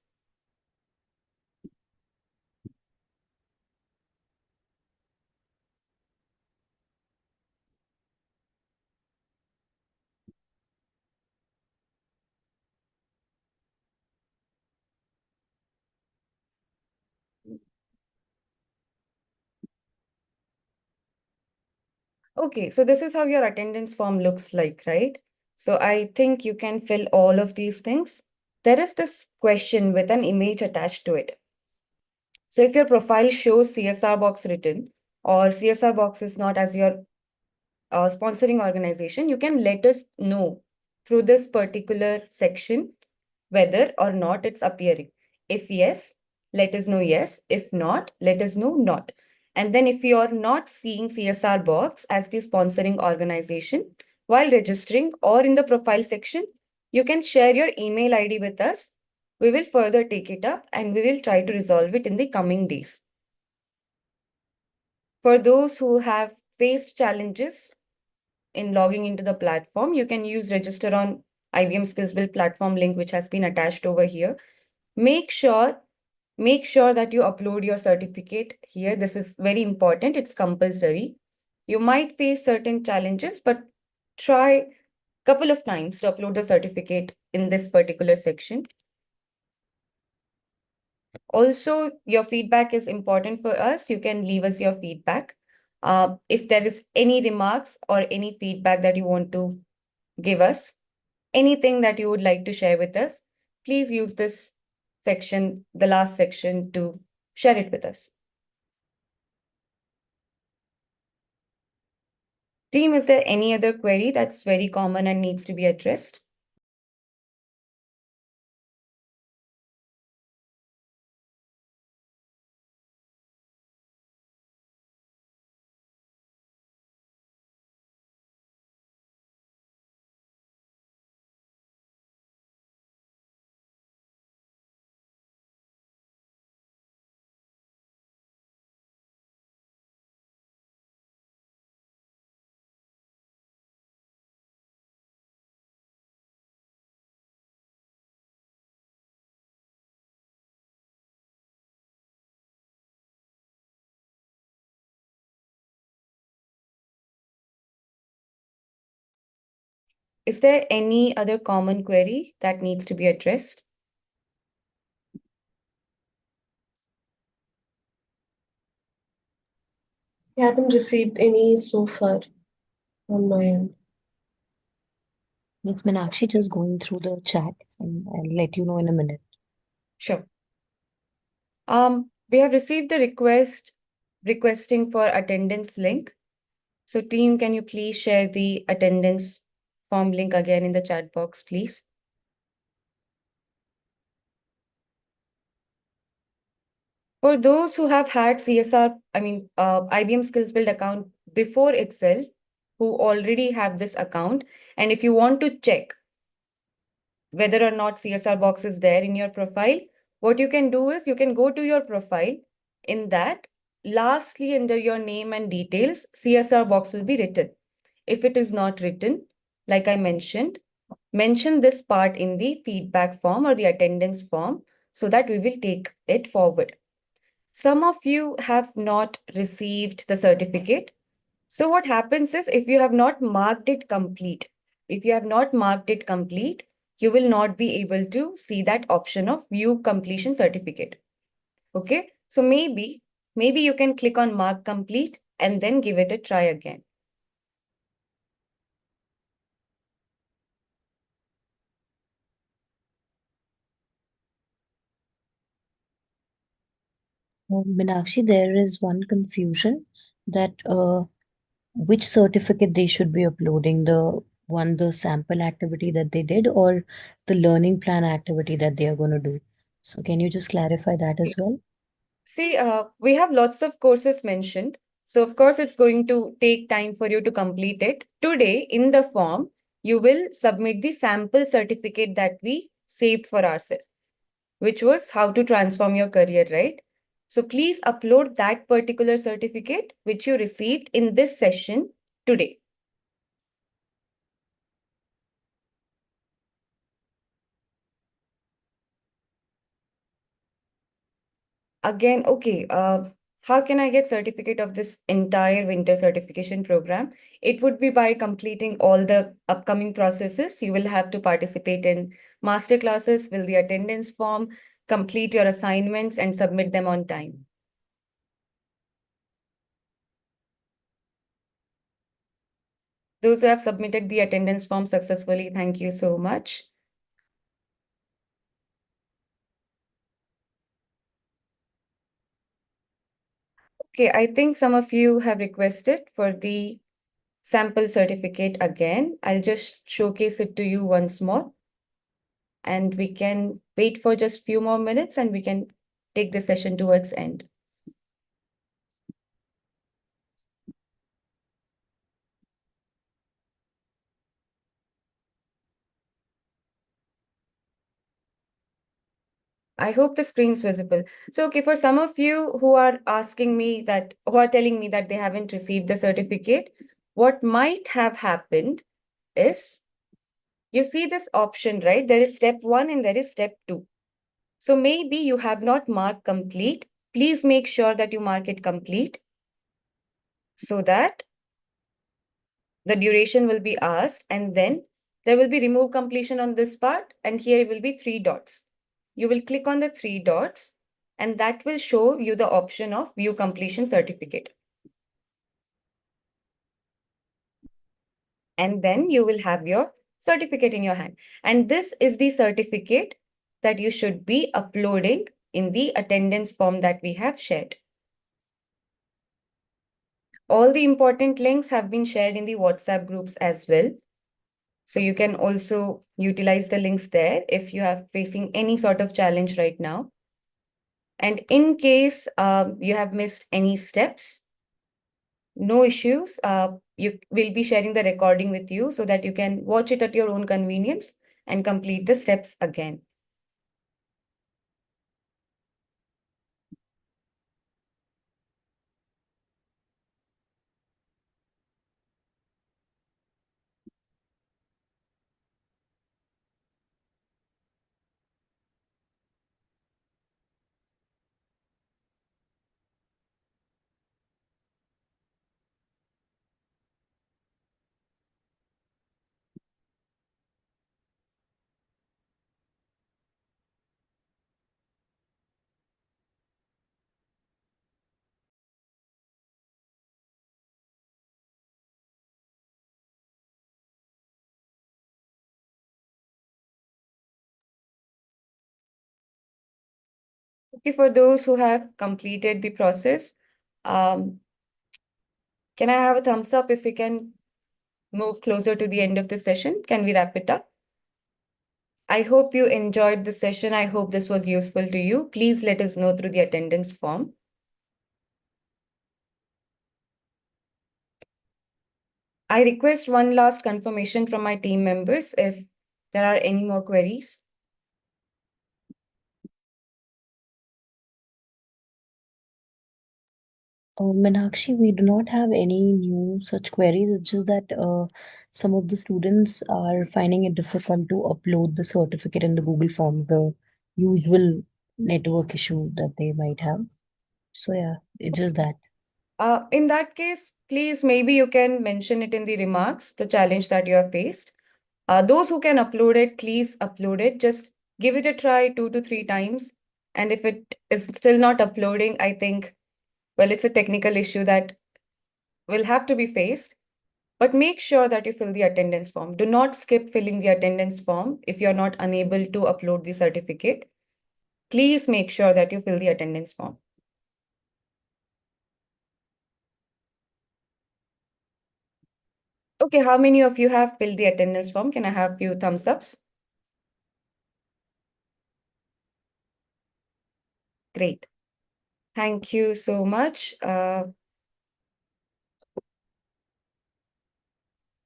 Okay, so this is how your attendance form looks like, right? So I think you can fill all of these things. There is this question with an image attached to it. So if your profile shows CSR box written or CSR box is not as your sponsoring organization, you can let us know through this particular section whether or not it's appearing. If yes, let us know yes. If not, let us know not. And then if you are not seeing CSR box as the sponsoring organization while registering or in the profile section, you can share your email ID with us. We will further take it up and we will try to resolve it in the coming days. For those who have faced challenges in logging into the platform, you can use register on IBM SkillsBuild platform link, which has been attached over here. Make sure that you upload your certificate here. This is very important. It's compulsory. You might face certain challenges, but try a couple of times to upload the certificate in this particular section. Also, your feedback is important for us. You can leave us your feedback. If there is any remarks or any feedback that you want to give us, anything that you would like to share with us, please use this section, the last section, to share it with us. Team, is there any other query that's very common and needs to be addressed? Is there any other common query that needs to be addressed? I haven't received any so far on my end. It's been actually just going through the chat, and I'll let you know in a minute. Sure. We have received the requesting for attendance link. So team, can you please share the attendance form link again in the chat box, please? For those who have had IBM SkillsBuild account before itself, who already have this account, and if you want to check whether or not CSR box is there in your profile, what you can do is you can go to your profile. In that, lastly, under your name and details, CSR box will be written. If it is not written, like I mentioned, mention this part in the feedback form or the attendance form so that we will take it forward. Some of you have not received the certificate. So what happens is if you have not marked it complete, you will not be able to see that option of view completion certificate. Okay, so maybe you can click on mark complete and then give it a try again. Meenakshi, there is one confusion that which certificate they should be uploading, the sample activity that they did or the learning plan activity that they are going to do. So can you just clarify that as well? See, we have lots of courses mentioned. So of course, it's going to take time for you to complete it. Today, in the form, you will submit the sample certificate that we saved for ourselves, which was how to transform your career, right? So please upload that particular certificate which you received in this session today. Again, okay, how can I get certificate of this entire winter certification program? It would be by completing all the upcoming processes. You will have to participate in master classes, fill the attendance form, complete your assignments, and submit them on time. Those who have submitted the attendance form successfully, thank you so much. Okay, I think some of you have requested for the sample certificate again. I'll just showcase it to you once more. And we can wait for just few more minutes and we can take the session towards end. I hope the screen's visible. So, okay, for some of you who are telling me that they haven't received the certificate, what might have happened is, you see this option, right? There is step 1 and there is step 2. So maybe you have not marked complete. Please make sure that you mark it complete so that the duration will be asked, and then there will be remove completion on this part, and here will be 3 dots. You will click on the 3 dots and that will show you the option of view completion certificate. And then you will have your certificate in your hand. And this is the certificate that you should be uploading in the attendance form that we have shared. All the important links have been shared in the WhatsApp groups as well. So you can also utilize the links there if you are facing any sort of challenge right now. And in case you have missed any steps, no issues. You will be sharing the recording with you so that you can watch it at your own convenience and complete the steps again. Okay, for those who have completed the process, um, Can I have a thumbs up if we can move closer to the end of the session? Can we wrap it up? I hope you enjoyed the session. I hope this was useful to you. Please let us know through the attendance form. I request one last confirmation from my team members if there are any more queries. Meenakshi, we do not have any new such queries. It's just that some of the students are finding it difficult to upload the certificate in the Google Form, the usual network issue that they might have. So yeah, it's just that. In that case, please, maybe you can mention it in the remarks, the challenge that you have faced. Those who can upload it, please upload it. Just give it a try 2 to 3 times. And if it is still not uploading, I think, well, it's a technical issue that will have to be faced. But make sure that you fill the attendance form. Do not skip filling the attendance form if you're not unable to upload the certificate. Please make sure that you fill the attendance form. Okay, how many of you have filled the attendance form? Can I have a few thumbs ups? Great. Thank you so much.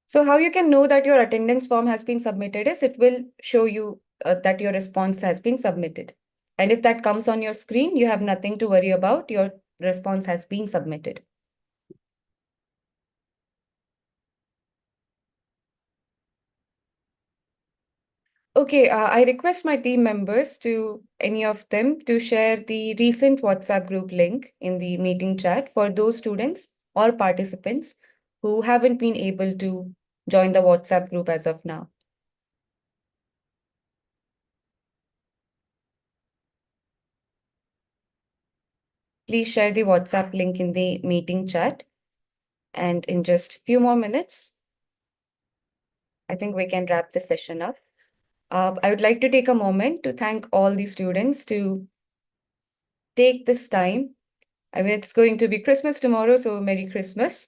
So how you can know that your attendance form has been submitted is it will show you that your response has been submitted. And if that comes on your screen, you have nothing to worry about. Your response has been submitted. Okay, I request my team members to any of them to share the recent WhatsApp group link in the meeting chat for those students or participants who haven't been able to join the WhatsApp group as of now. Please share the WhatsApp link in the meeting chat. And in just a few more minutes, I think we can wrap the session up. I would like to take a moment to thank all the students to take this time. I mean, it's going to be Christmas tomorrow, so Merry Christmas.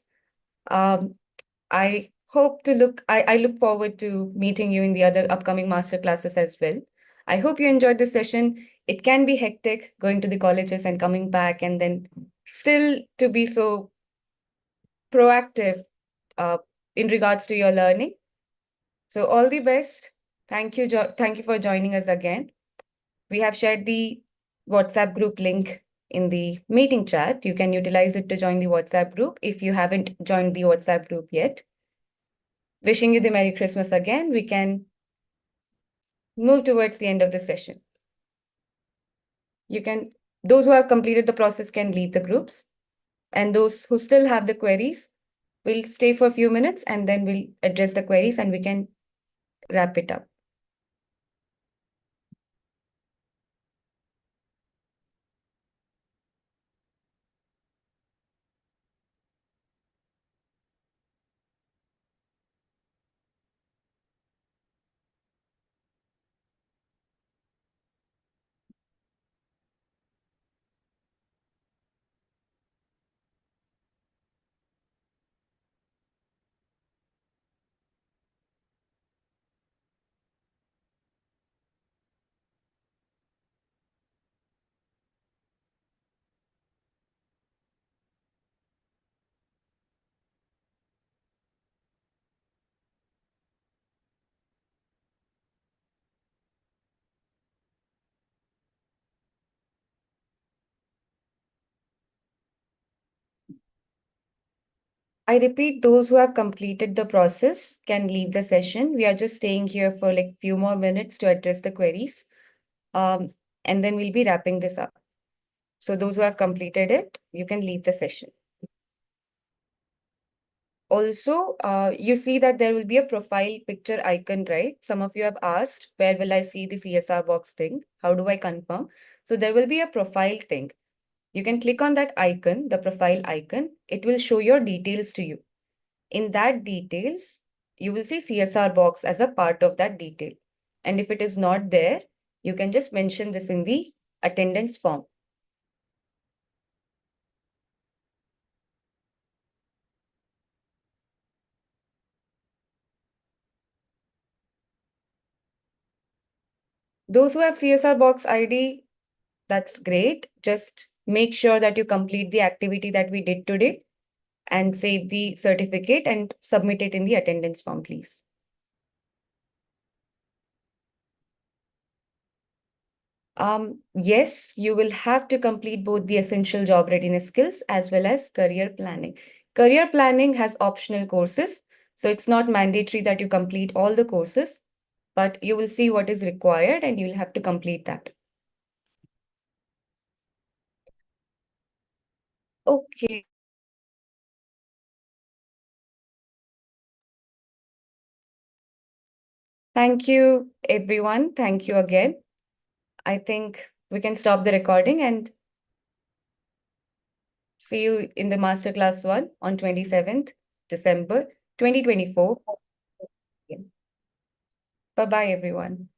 I look forward to meeting you in the other upcoming master classes as well. I hope you enjoyed this session. It can be hectic going to the colleges and coming back and then still to be so proactive uh, in regards to your learning. So all the best. Thank you, thank you for joining us again. We have shared the WhatsApp group link in the meeting chat. You can utilize it to join the WhatsApp group if you haven't joined the WhatsApp group yet. Wishing you the Merry Christmas again. We can move towards the end of the session. Those who have completed the process can leave the groups, and those who still have the queries will stay for a few minutes and then we'll address the queries and we can wrap it up. I repeat, those who have completed the process can leave the session. We are just staying here for like few more minutes to address the queries. And then we'll be wrapping this up. So those who have completed it, you can leave the session. Also, you see that there will be a profile picture icon, right? Some of you have asked, where will I see the CSR box thing? How do I confirm? So there will be a profile thing. You can click on that icon, the profile icon. It will show your details to you. In that details, you will see CSR box as a part of that detail. And if it is not there, you can just mention this in the attendance form. Those who have CSR box ID, that's great. Just make sure that you complete the activity that we did today and save the certificate and submit it in the attendance form, please. Yes, you will have to complete both the essential job readiness skills as well as career planning. Career planning has optional courses, so it's not mandatory that you complete all the courses, but you will see what is required and you'll have to complete that. Okay. Thank you, everyone. Thank you again. I think we can stop the recording and see you in the masterclass 1 on 27th December 2024. Bye-bye, everyone.